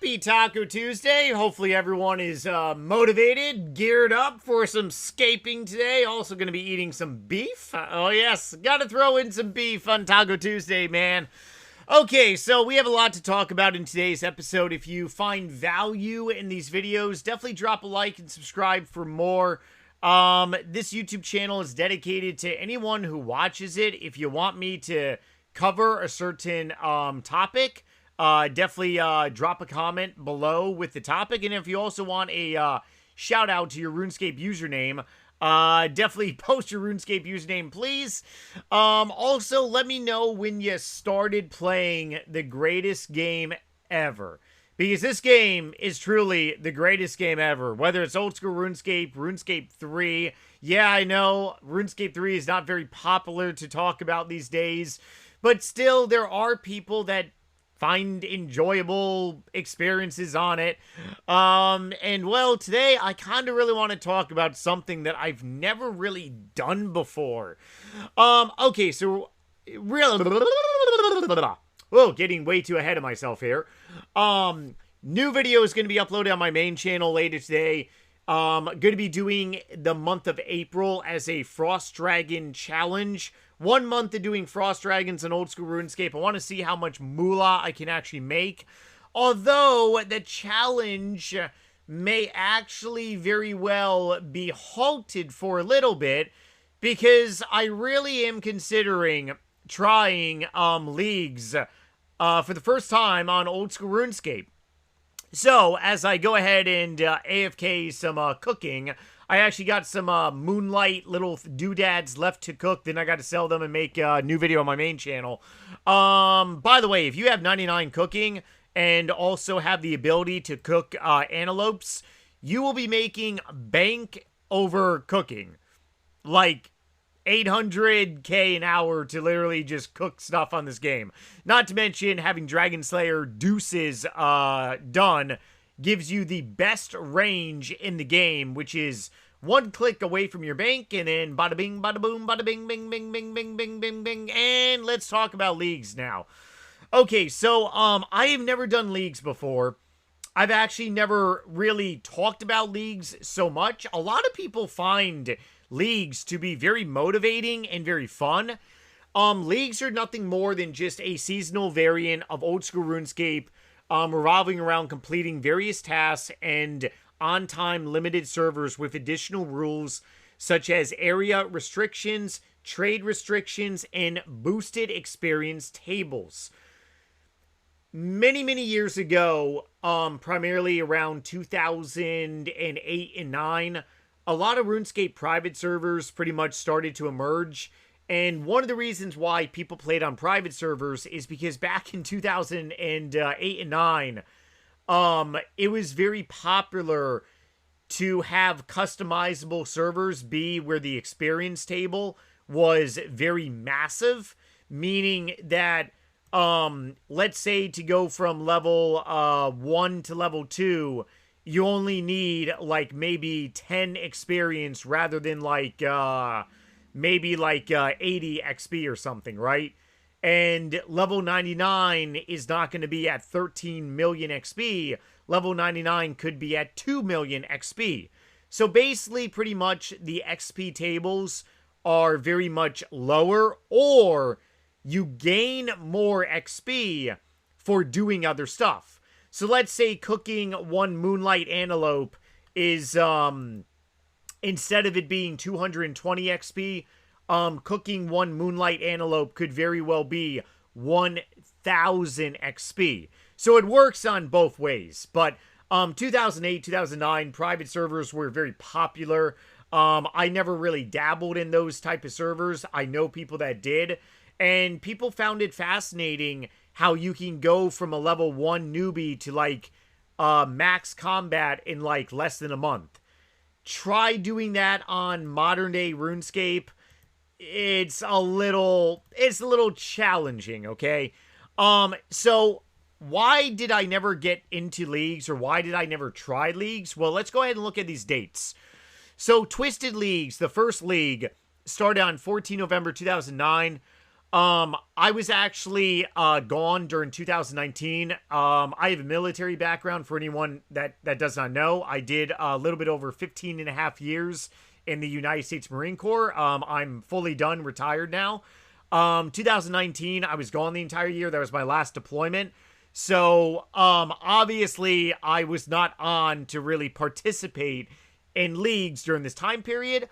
Happy Taco Tuesday. Hopefully everyone is motivated, geared up for some scaping today. Also going to be eating some beef. Oh yes, got to throw in some beef on Taco Tuesday, man. Okay, so we have a lot to talk about in today's episode. If you find value in these videos, definitely drop a like and subscribe for more. This YouTube channel is dedicated to anyone who watches it. If you want me to cover a certain topic, definitely drop a comment below with the topic. And if you also want a shout out to your RuneScape username, definitely post your RuneScape username, please. Also, let me know when you started playing the greatest game ever. Because this game is truly the greatest game ever. Whether it's old school RuneScape, RuneScape 3. Yeah, I know RuneScape 3 is not very popular to talk about these days. But still, there are people that find enjoyable experiences on it. And well, today I kind of really want to talk about something that I've never really done before. Okay, so really, whoa, getting way too ahead of myself here. New video is going to be uploaded on my main channel later today. Going to be doing the month of April as a Frost Dragon challenge. 1 month of doing Frost Dragons and old school RuneScape. I want to see how much moolah I can actually make. Although the challenge may actually very well be halted for a little bit, because I really am considering trying leagues for the first time on old school RuneScape. So, as I go ahead and AFK some cooking, I actually got some Moonlight little doodads left to cook. Then I got to sell them and make a new video on my main channel. By the way, if you have 99 cooking and also have the ability to cook antelopes, you will be making bank over cooking. Like 800k an hour to literally just cook stuff on this game. Not to mention having Dragon Slayer Deuces done gives you the best range in the game, which is one click away from your bank, and then bada bing, bada boom, bada bing, bing, bing, bing, bing, bing, bing, bing. And let's talk about leagues now. Okay, so I have never done leagues before. I've actually never really talked about leagues so much. A lot of people find leagues to be very motivating and very fun. Leagues are nothing more than just a seasonal variant of old school RuneScape, revolving around completing various tasks and on-time limited servers with additional rules such as area restrictions, trade restrictions, and boosted experience tables. Many years ago, primarily around 2008 and 9, a lot of RuneScape private servers pretty much started to emerge. And one of the reasons why people played on private servers is because back in 2008 and 9, it was very popular to have customizable servers be where the experience table was very massive, meaning that, let's say to go from level 1 to level 2, you only need like maybe 10 experience rather than like maybe like 80 XP or something, right? And level 99 is not going to be at 13 million XP. Level 99 could be at 2 million XP. So basically, pretty much the XP tables are very much lower, or you gain more XP for doing other stuff. So let's say cooking one Moonlight Antelope is, instead of it being 220 XP, cooking one Moonlight Antelope could very well be 1,000 XP. So it works on both ways. But 2008, 2009, private servers were very popular. I never really dabbled in those type of servers. I know people that did. And people found it fascinating how you can go from a level 1 newbie to like max combat in like less than a month. Try doing that on modern day RuneScape. It's a little challenging, okay? So why did I never get into leagues, or why did I never try leagues? Well, let's go ahead and look at these dates. So Twisted Leagues, the first league, started on 14 November 2009. I was actually gone during 2019. I have a military background for anyone that does not know. I did a little bit over 15 and a half years in the United States Marine Corps. I'm fully done, retired now. 2019, I was gone the entire year. That was my last deployment. So, obviously, I was not on to really participate in leagues during this time period.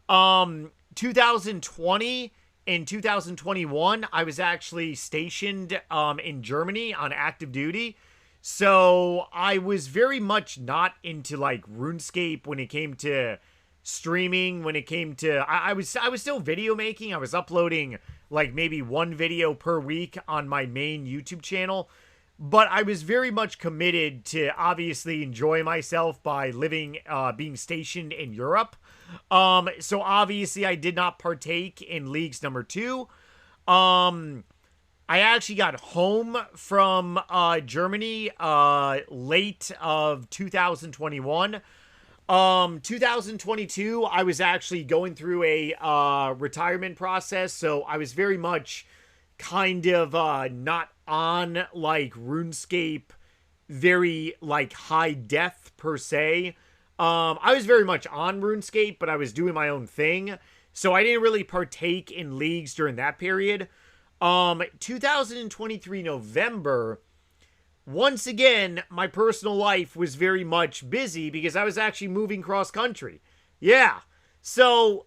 2020 and 2021, I was actually stationed in Germany on active duty. So I was very much not into like RuneScape when it came to streaming. When it came to, I was still video making. I was uploading like maybe one video per week on my main YouTube channel. But I was very much committed to obviously enjoy myself by living, being stationed in Europe. So obviously I did not partake in leagues number 2. I actually got home from Germany late of 2021. 2022, I was actually going through a retirement process, so I was very much kind of not on like RuneScape very like high def per se. I was very much on RuneScape, but I was doing my own thing, so I didn't really partake in leagues during that period. 2023 November, once again, my personal life was very much busy because I was actually moving cross country. Yeah. So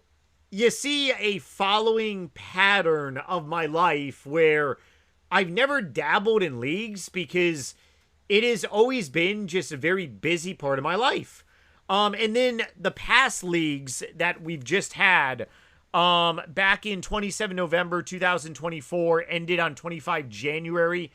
you see a following pattern of my life where I've never dabbled in leagues because it has always been just a very busy part of my life. And then the past leagues that we've just had, back in 27 November 2024, ended on 25 January.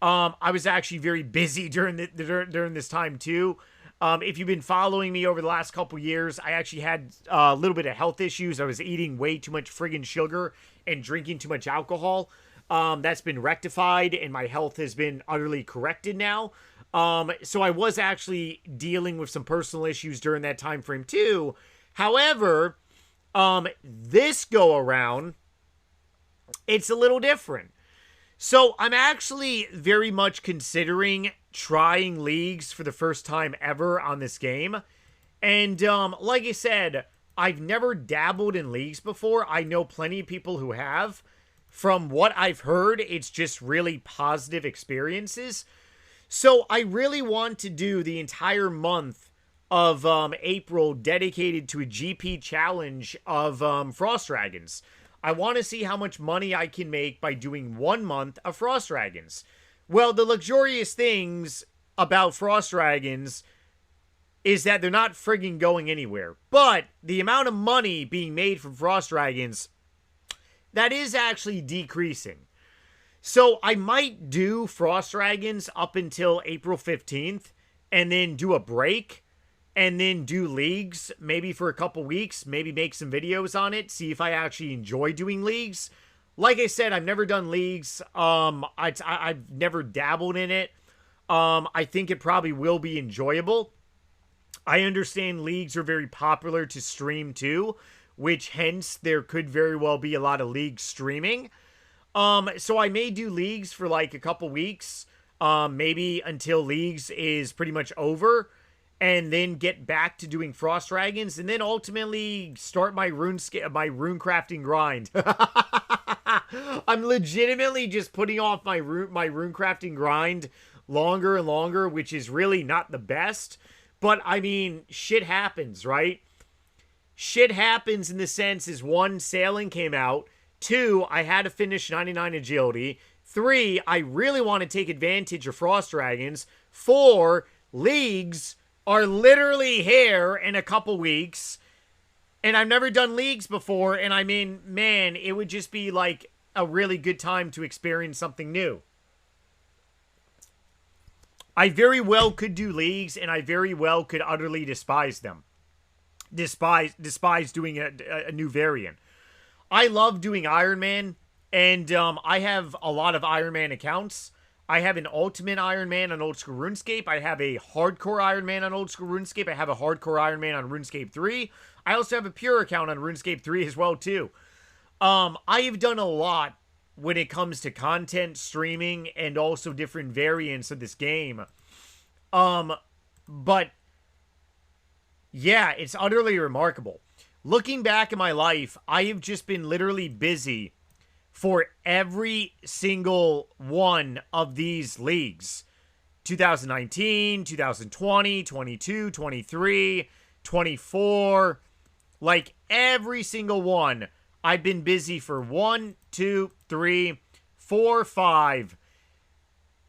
I was actually very busy during this time too. If you've been following me over the last couple years, I actually had a little bit of health issues. I was eating way too much friggin' sugar and drinking too much alcohol. That's been rectified and my health has been utterly corrected now. So I was actually dealing with some personal issues during that time frame too. However, this go around, it's a little different. So I'm actually very much considering trying leagues for the first time ever on this game. And like I said, I've never dabbled in leagues before. I know plenty of people who have. From what I've heard, it's just really positive experiences. So I really want to do the entire month of April dedicated to a GP challenge of Frost Dragons. I want to see how much money I can make by doing 1 month of Frost Dragons. Well, the luxurious things about Frost Dragons is that they're not frigging going anywhere. But the amount of money being made from Frost Dragons, that is actually decreasing. So I might do Frost Dragons up until April 15th and then do a break and then do leagues maybe for a couple weeks, maybe make some videos on it, see if I actually enjoy doing leagues. Like I said, I've never done leagues. I've never dabbled in it. I think it probably will be enjoyable. I understand leagues are very popular to stream too, which hence there could very well be a lot of league streaming. So I may do leagues for like a couple weeks, maybe until leagues is pretty much over, and then get back to doing Frost Dragons, and then ultimately start my rune crafting grind. I'm legitimately just putting off my rune crafting grind longer and longer, which is really not the best. But I mean, shit happens, right? Shit happens in the sense is 1, sailing came out. 2, I had to finish 99 agility. 3, I really want to take advantage of Frost Dragons. 4, leagues are literally here in a couple weeks. And I've never done leagues before. And I mean, man, it would just be like a really good time to experience something new. I very well could do leagues, and I very well could utterly despise them. Despise doing a new variant. I love doing Iron Man, and I have a lot of Iron Man accounts. I have an Ultimate Iron Man on Old School RuneScape. I have a Hardcore Iron Man on Old School RuneScape. I have a Hardcore Iron Man on RuneScape 3. I also have a Pure account on RuneScape 3 as well, too. I have done a lot when it comes to content, streaming, and also different variants of this game. But yeah, it's utterly remarkable. Looking back at my life, I have just been literally busy for every single one of these leagues. 2019, 2020, 22, 23, 24. Like every single one, I've been busy for 1, 2, 3, 4, 5.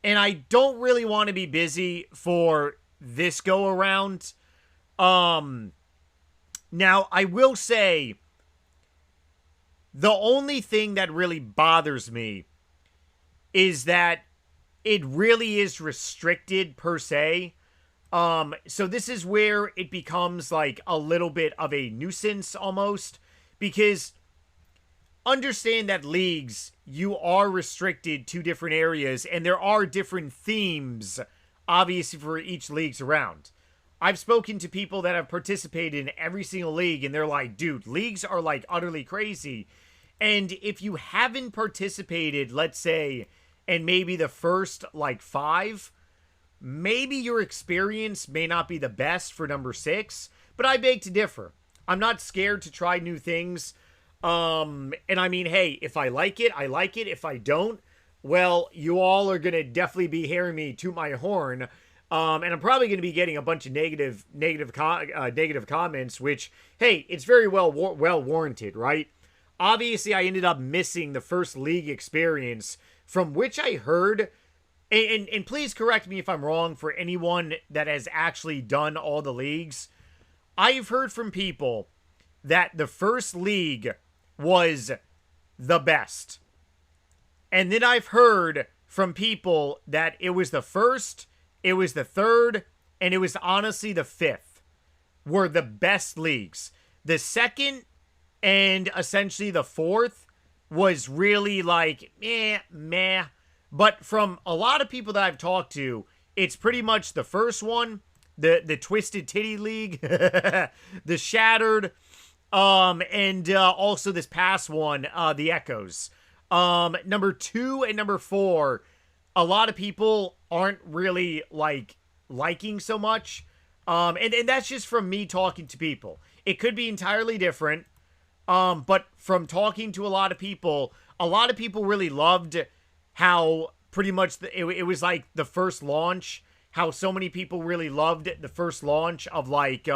And I don't really want to be busy for this go around. Now, I will say, the only thing that really bothers me is that it really is restricted per se. So this is where it becomes like a little bit of a nuisance almost, because understand that leagues, you are restricted to different areas, and there are different themes, obviously, for each leagues around. I've spoken to people that have participated in every single league, and they're like, dude, leagues are like utterly crazy. And if you haven't participated, let's say, in maybe the first like 5, maybe your experience may not be the best for number 6, but I beg to differ. I'm not scared to try new things. And I mean, hey, if I like it, I like it. If I don't, well, you all are going to definitely be hearing me toot my horn. And I'm probably going to be getting a bunch of negative comments, which, hey, it's very well warranted, right? Obviously, I ended up missing the first league experience, from which I heard, and please correct me if I'm wrong for anyone that has actually done all the leagues. I've heard from people that the first league was the best. And then I've heard from people that it was the first, it was the third, and it was honestly the 5th were the best leagues. The second and essentially the 4th was really like, meh. But from a lot of people that I've talked to, it's pretty much the first one, the Twisted Titty League, the Shattered, and also this past one, the Echoes. Number 2 and number 4, a lot of people aren't really liking so much. And that's just from me talking to people. It could be entirely different. But from talking to a lot of people really loved how pretty much it was like the first launch, how so many people really loved the first launch of like,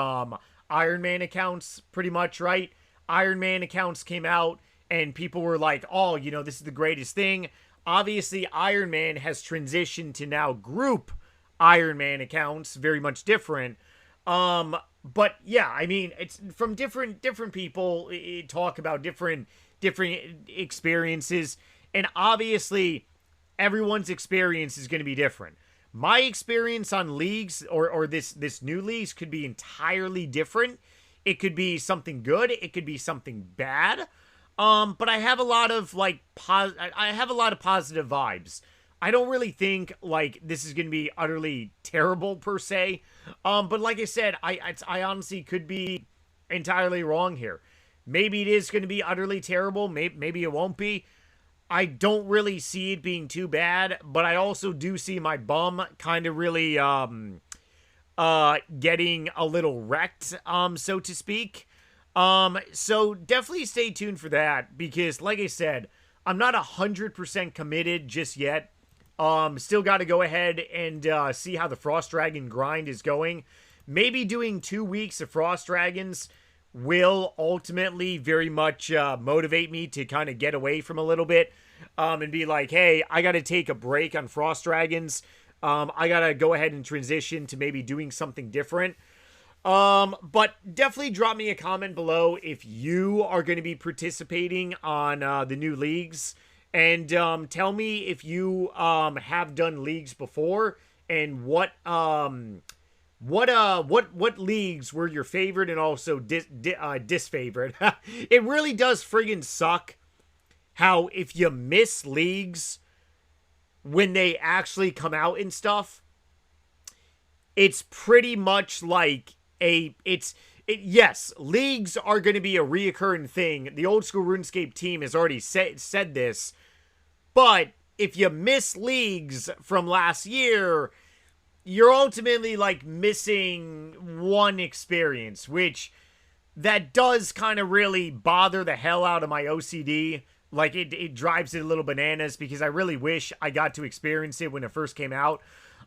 Iron Man accounts, pretty much, right? Iron Man accounts came out and people were like, oh, you know, this is the greatest thing. Obviously, Iron Man has transitioned to now group Iron Man accounts, very much different. But yeah, I mean, it's from different people talk about different experiences, and obviously everyone's experience is going to be different. My experience on leagues or this new leagues could be entirely different. It could be something good, it could be something bad. But I have a lot of I have a lot of positive vibes. I don't really think like this is going to be utterly terrible per se. But like I said, I honestly could be entirely wrong here. Maybe it is going to be utterly terrible. Maybe it won't be. I don't really see it being too bad, but I also do see my bum kind of really getting a little wrecked, so to speak. So definitely stay tuned for that, because like I said, I'm not 100% committed just yet. Still got to go ahead and see how the Frost Dragon grind is going. Maybe doing 2 weeks of Frost Dragons will ultimately very much motivate me to kind of get away from a little bit, and be like, hey, I got to take a break on Frost Dragons. I got to go ahead and transition to maybe doing something different. But definitely drop me a comment below if you are going to be participating on the new leagues, and tell me if you have done leagues before, and what leagues were your favorite and also disfavorite. It really does friggin' suck how if you miss leagues when they actually come out and stuff, it's pretty much like yes, leagues are going to be a reoccurring thing. The old school RuneScape team has already said this, But if you miss leagues from last year, you're ultimately like missing one experience, which that does kind of really bother the hell out of my OCD. Like it drives it a little bananas because I really wish I got to experience it when it first came out.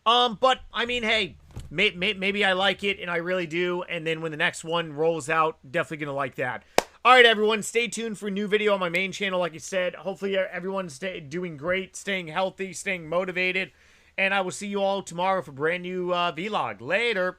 But I mean, hey, maybe I like it and I really do. And then when the next one rolls out, definitely gonna like that. All right, everyone, stay tuned for a new video on my main channel. Like I said, hopefully everyone's doing great, staying healthy, staying motivated. And I will see you all tomorrow for a brand new vlog. Later.